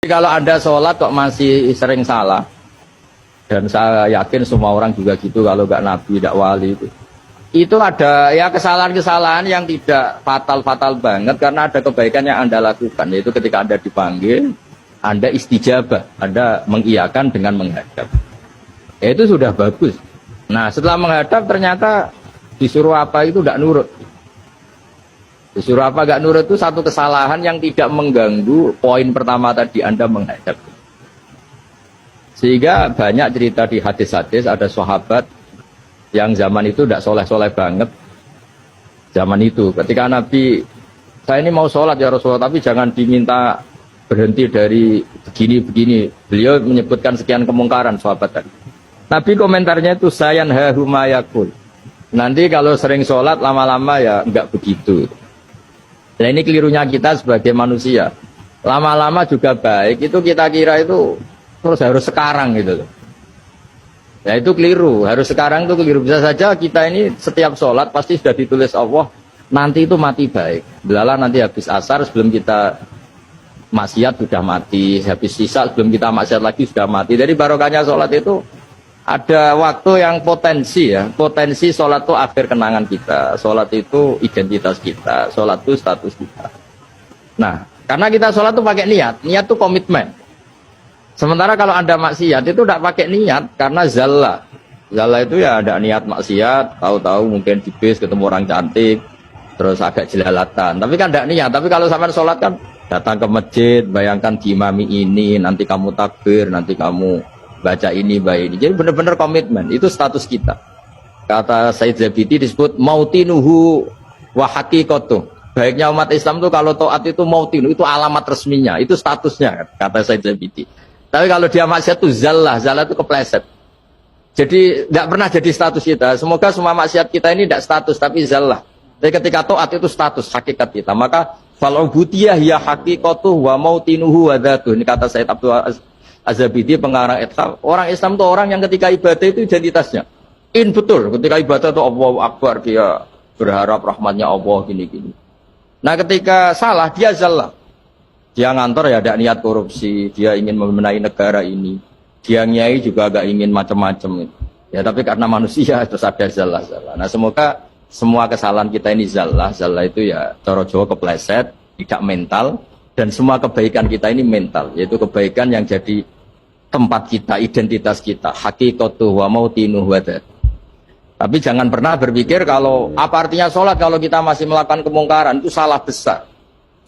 Kalau Anda sholat kok masih sering salah, dan saya yakin semua orang juga gitu kalau nggak nabi, nggak wali itu ada ya kesalahan-kesalahan yang tidak fatal-fatal banget karena ada kebaikan yang Anda lakukan, yaitu ketika Anda dipanggil, Anda istijabah, Anda mengiyakan dengan menghadap. Ya, itu sudah bagus. Nah, setelah menghadap ternyata disuruh apa itu tidak nurut. Disuruh apa gak nurut itu satu kesalahan yang tidak mengganggu poin pertama tadi, Anda menghadap. Sehingga banyak cerita di hadis-hadis ada sahabat yang zaman itu tidak soleh-soleh banget. Zaman itu ketika Nabi, saya ini mau sholat ya Rasulullah, tapi jangan diminta berhenti dari begini-begini. Beliau menyebutkan sekian kemungkaran sahabat tadi. Nabi komentarnya itu sayan hahumayakul. Nanti kalau sering sholat lama-lama ya enggak begitu. Nah ini kelirunya kita sebagai manusia. Lama-lama juga baik, itu kita kira itu terus harus sekarang gitu loh. Ya itu keliru, harus sekarang itu keliru. Bisa saja kita ini setiap sholat pasti sudah ditulis Allah, nanti itu mati baik. Belala nanti habis asar sebelum kita maksiat sudah mati, habis sisa sebelum kita maksiat lagi sudah mati. Jadi barokahnya sholat itu ada waktu yang potensi ya, potensi sholat itu akhir kenangan kita, sholat itu identitas kita, sholat itu status kita. Nah, karena kita sholat itu pakai niat, niat itu komitmen. Sementara kalau Anda maksiat itu tidak pakai niat, karena zalla. Zalla itu ya ada niat maksiat, tahu-tahu mungkin di bis ketemu orang cantik, terus agak jelalatan. Tapi kan tidak niat, tapi kalau sampai sholat kan datang ke masjid, bayangkan diimami ini, nanti kamu takbir, nanti kamu baca ini, baca ini. Jadi benar-benar komitmen, itu status kita. Kata Said Zabidi disebut mautinuhu wa haqiqatuh. Baiknya umat Islam itu kalau taat itu mautinu, itu alamat resminya, itu statusnya, kata Said Zabidi. Tapi kalau dia maksiat itu zallah, zallah itu kepleset. Jadi tidak pernah jadi status kita. Semoga semua maksiat kita ini tidak status, tapi zallah. Jadi ketika taat itu status, hakikat kita. Maka fal'ubudiyah ya haqiqatuh wa mautinuhu wa dhatuh. Ini kata Said Abdul Az-Zabidi pengarang Itham. Orang Islam itu orang yang ketika ibadah itu identitasnya betul, ketika ibadah itu Allahu Akbar, dia berharap rahmatnya Allah gini-gini. Nah ketika salah dia zallah, dia ngantor ya ada niat korupsi, dia ingin membenahi negara ini, dia nyai juga agak ingin macam-macam ya, tapi karena manusia terus ada zallah. Nah semoga semua kesalahan kita ini zallah itu ya cara Jawa kepleset, tidak mental, dan semua kebaikan kita ini mental, yaitu kebaikan yang jadi tempat kita, identitas kita, haqiqatuh wa mautinuh wa dhatuh. Tapi jangan pernah berpikir kalau apa artinya sholat kalau kita masih melakukan kemungkaran, itu salah besar.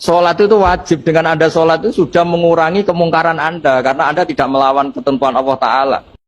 Sholat itu wajib, dengan Anda sholat itu sudah mengurangi kemungkaran Anda, karena Anda tidak melawan ketentuan Allah Ta'ala.